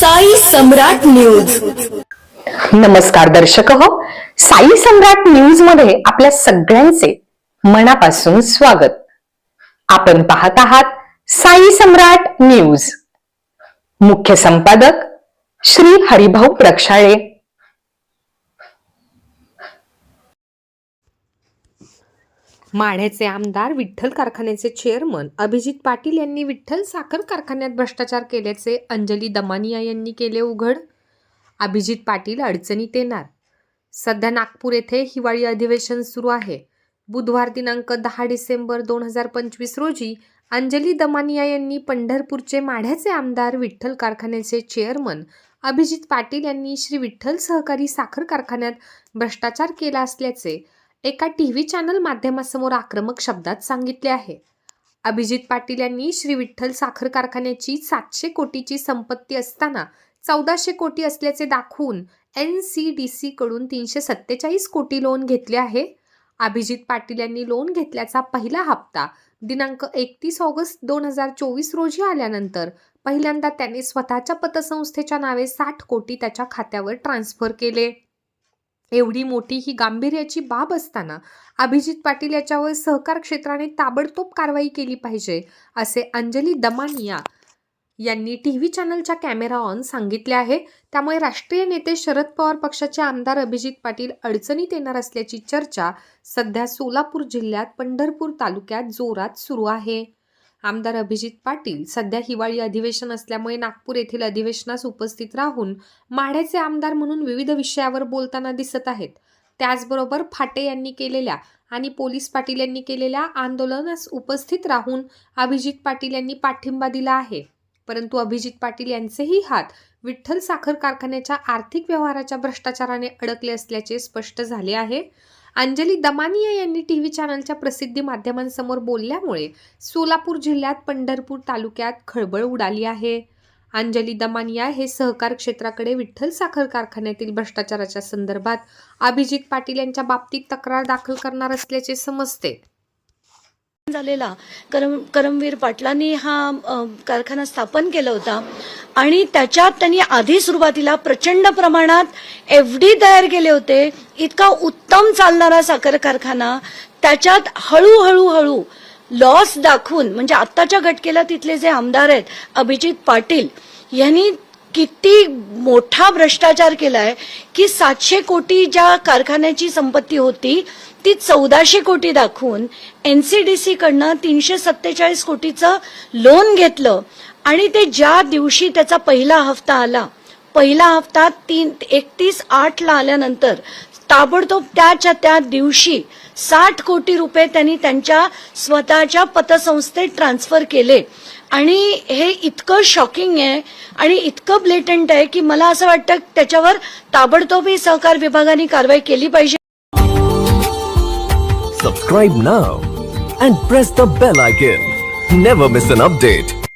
साई सम्राट news. नमस्कार दर्शक हो, साई सम्राट न्यूज मध्ये आपल्या सगळ्यांचे मनापासून स्वागत. आपण पाहत आहात साई सम्राट न्यूज. मुख्य संपादक श्री हरिभाऊ प्रक्षाळे. माढ्याचे आमदार विठ्ठल कारखान्याचे चेअरमन अभिजित पाटील यांनी विठ्ठल साखर कारखान्यात भ्रष्टाचार केल्याचे अंजली दमानिया यांनी केले उघड. अभिजित पाटील अडचणीत येणार. सध्या नागपूर येथे हिवाळी अधिवेशन सुरू आहे. बुधवार दिनांक 10 डिसेंबर 2025 रोजी अंजली दमानिया यांनी पंढरपूरचे माढ्याचे आमदार विठ्ठल कारखान्याचे चेअरमन अभिजित पाटील यांनी श्री विठ्ठल सहकारी साखर कारखान्यात भ्रष्टाचार केला असल्याचे एका टीव्ही चॅनल माध्यमासमोर आक्रमक शब्दात सांगितले आहे. अभिजित पाटील यांनी श्री विठ्ठल साखर कारखान्याची 700 कोटीची संपत्ती असताना 1400 कोटी असल्याचे दाखवून NCDC कडून 347 कोटी लोन घेतले आहे. अभिजित पाटील यांनी लोन घेतल्याचा पहिला हप्ता दिनांक 31 ऑगस्ट 2024 रोजी आल्यानंतर पहिल्यांदा त्याने स्वतःच्या पतसंस्थेच्या नावे 60 कोटी त्याच्या खात्यावर ट्रान्सफर केले. एवढी मोठी ही गांभीर्याची बाब असताना अभिजित पाटील याच्यावर सहकार क्षेत्राने ताबडतोब कारवाई केली पाहिजे असे अंजली दमानिया यांनी टीव्ही चॅनलच्या कॅमेरा ऑन सांगितले आहे. त्यामुळे राष्ट्रीय नेते शरद पवार पक्षाचे आमदार अभिजित पाटील अडचणीत येणार असल्याची चर्चा सध्या सोलापूर जिल्ह्यात पंढरपूर तालुक्यात जोरात सुरू आहे. आमदार अभिजित पाटील सध्या हिवाळी अधिवेशन असल्यामुळे नागपूर येथील अधिवेशनास उपस्थित राहून माढ्याचे आमदार म्हणून विविध विषयावर बोलताना दिसत आहेत. त्याचबरोबर फाटे यांनी केलेल्या आणि पोलीस पाटील यांनी केलेल्या आंदोलनास उपस्थित राहून अभिजित पाटील यांनी पाठिंबा दिला आहे. परंतु अभिजित पाटील यांचेही हात विठ्ठल साखर कारखान्याच्या आर्थिक व्यवहाराच्या भ्रष्टाचाराने अडकले असल्याचे स्पष्ट झाले आहे. अंजली दमानिया यांनी टीव्ही चॅनलच्या प्रसिद्धी माध्यमांसमोर बोलल्यामुळे सोलापूर जिल्ह्यात पंढरपूर तालुक्यात खळबळ उडाली आहे. अंजली दमानिया हे सहकार क्षेत्राकडे विठ्ठल साखर कारखान्यातील भ्रष्टाचाराच्या संदर्भात अभिजित पाटील यांच्या बाबतीत तक्रार दाखल करणार असल्याचे समजते. झालेला करमवीर पाटलांनी हा कारखाना स्थापन केला होता आणि त्याच्यात त्यांनी आधी सुरुवातीला प्रचंड प्रमाणात FD तयार केले होते. इतका उत्तम चालणारा साखर कारखाना त्याच्यात हळूहळू लॉस दाखवून, म्हणजे आत्ताच्या घटकेला तिथले जे आमदार आहेत अभिजित पाटील यांनी किती मोठा भ्रष्टाचार केलाय की 700 कोटी ज्या कारखान्याची संपत्ती होती ती 1400 कोटी दाखवून NCDC कडनं 347 कोटीचं लोन घेतलं आणि ते ज्या दिवशी त्याचा पहिला हप्ता आला, पहिला हप्ता 31/8 आल्यानंतर ताबडतोब त्या दिवशी 60 कोटी रुपये त्यांनी त्यांच्या स्वतःच्या पतसंस्थेत ट्रान्सफर केले. आणि हे इतकं शॉकिंग आहे आणि इतकं ब्लेटंट आहे की मला असं वाटतं त्याच्यावर ताबडतोब ही सहकार विभागाने कारवाई केली पाहिजे. Subscribe now and press the bell icon. Never miss an update.